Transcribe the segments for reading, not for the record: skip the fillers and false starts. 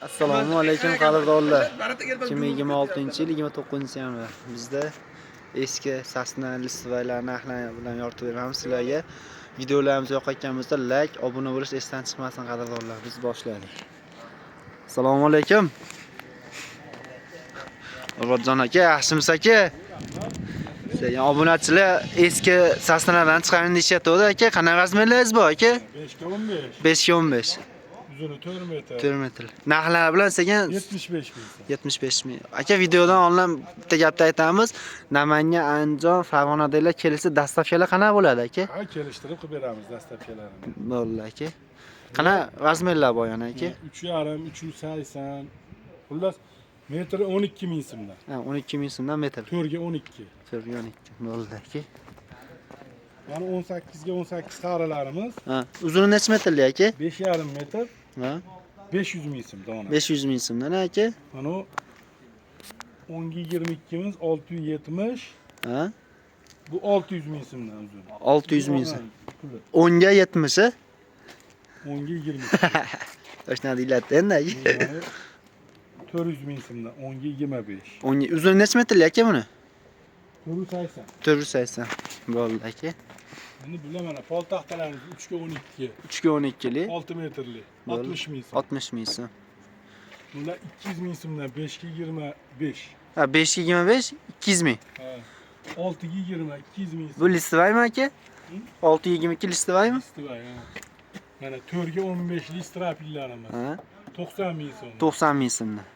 Assalomu alaykum qadrdonlar. 2026-yil 29-yanvar. Bizda eski Cessna Listvaylar narxlari bilan yoritib beramiz sizlarga. Videolarimiz yoqayotganimizda like, obuna bo'lish esdan chiqmasin qadrdonlar. Biz boshlaylik. Assalomu alaykum. Obodjon aka, yaxshimisiz aka? Sizlar obunachilar eski Cessnalardan chiqaring deyapti aka. Qanaqa razmerlaringiz bor aka? 5'te 15. 5 15. Uzunu 4 metre. 4 metr. Narxlar bilan sizga 75 bin. 75 ming. Aka videodan ondan bitta gapni aytamiz. Namangan, Andijon, Farg'onadagilar kelsa dastavkalar qanaqa bo'ladi aka? Ha, kelishtirib qilib beramiz dastavkalarini. Bo'ldi aka. Qanaqa razmerlar bor yana aka? 3,5, 380. Xullas metri 12 ming so'mdan. Ha, 12 ming so'mdan metr. 4 ga 12. 4 ga 12. Bo'ldi aka. Mana 18 ga 18 qarilarimiz. Ha, uzuni necha metrli aka? 5,5 metr. Ha, 500 ming so'm dona. 500 ming so'mdan aka. Mana 10 ga 22 miz 670. Ha, Bu 600 ming so'mdan uzun. 600 ming so'm. 10 ga 70 i? 10 ga 20. To'shna deyiladi endi. 400 ming so'mdan 10 ga 25. 10 uzuni necha metrli aka buni? 480. 480. Bo'ldi aka. Endi bular mana poltaxtalarimiz 3 ga 12. 3 ga 12 li. 6 metrli. 60 ming so'm. 60 ming so'm. Bunlar 200 ming so'mdan 5 ga 25. Ha, 5 ga 25, 200 ming. Ha. 6 ga 20, 200 ming so'm. Bu listvaymi aka? 622 listvaymi? Listvay, ha. Mana 4 ga 15 listrapillarimiz. Ha, 90 ming so'm. 90 ming so'mdan.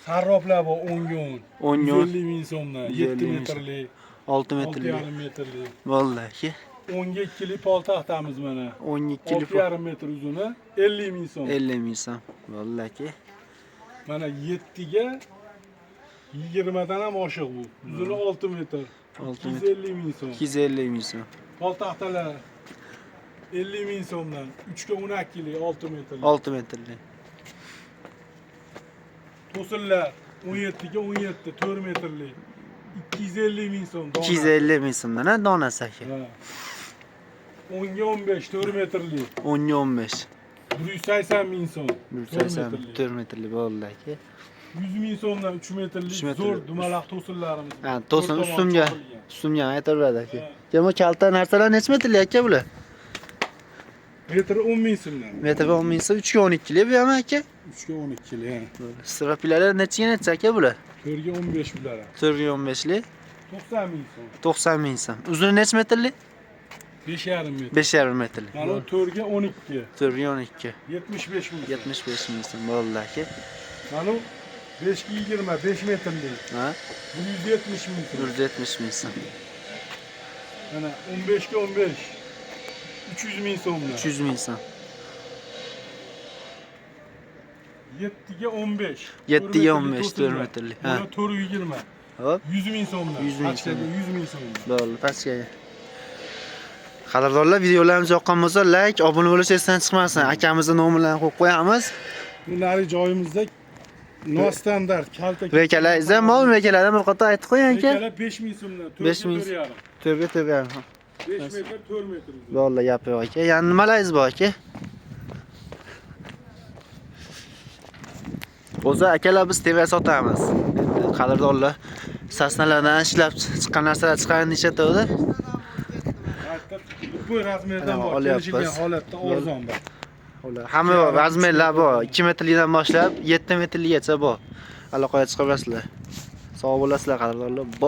Sarroflar bor 10 ga 10. 10 ga 10. 150 ming so'mdan. 7 metrli, 6 metrli. 6,5 metrli. Bo'ldi aka. 10 ga 2 li poltaxtamiz mana. 12 li. 6,5 metr uzuni 50 ming so'm. 50 ming so'm. Bo'ldi aka. Mana 7 ga 20 dan ham oshiq bu. Uzuni 6 metr. 6 metr. 250 ming so'm. 250 ming so'm. Poltaxtalar 50 ming so'mdan 3 ga 12 li 6 metrli. 6 metrli. To'sinlar 17 ga 17 4 metrli 250 ming so'm. 250 ming so'mdan ha donasi aka. 10 ga 15 4 metrli 10 ga 15. 180 ming so'm. 180 4 metrli bo'ldi aka. 100 ming so'mdan 3 metrli 3 metrli. zo'r dumaloq to'sinlarimiz. Ha, to'sin To'rt tomon ustunga cho'zilgan. ustunga aytaveradi aka. Kim kalta narsalar necha metrli aka bular? Metri 10 ming so'mdan. Metr 10 ming so'm 3 ga 12 li bu ham aka. 3 ga 12 li. Strapilar nechiga necha aka bular? 4 ga 15 bular. 4 ga 15 li. 90 ming so'm. 90 ming so'm. Uzuni necha metrli? 5,5 metr. 5,5 metrli. Mana 4 ga 12. 4 ga 12. 75 ming. 75 ming so'm bo'ldi aka. Mana 5 ga 20 5 metrli. Ha? 170 ming so'm. 170 ming so'm. Mana 15 ga 15 300 ming so'mdan. 300 ming so'm. 7 ga 15. 7 ga 15 4 metrli. Ha. Mana 420. Hop. 100 ming so'mdan. 100 ming Pastkaga so'm. 100 ming so'mdan. Bo'ldi, pastga. Qadrdonlar, videolarimiz yoqqan bo'lsa, like, obuna bo'lish esdan chiqmasin. Akamizning nomerlarini qo'yib qo'yamiz. Bunlari joyimizda nostandart kalta. Vekalar, mol vekalardan bir qator aytib qo'ying aka. Vekalar 5 ming so'mdan. 5 ming. 4 ga 4 ga. 5 metr 4 metr. Bo'ldi, gapi yo'q aka. Yana nimalaringiz bor aka? O'zi akalar biz TV sotamiz. Qadrdonlar, Cessnalardan ishlab chiqqan narsalar chiqaring deyapti. Bu razmerdan bor. Olyapmiz. Kelishilgan holatda arzon bor. Hamma razmerlar bor. 2 metrlikdan boshlab 7 metrligacha bor. Aloqaga chiqaverasizlar. Sog' bo'lasizlar qadrdonlar.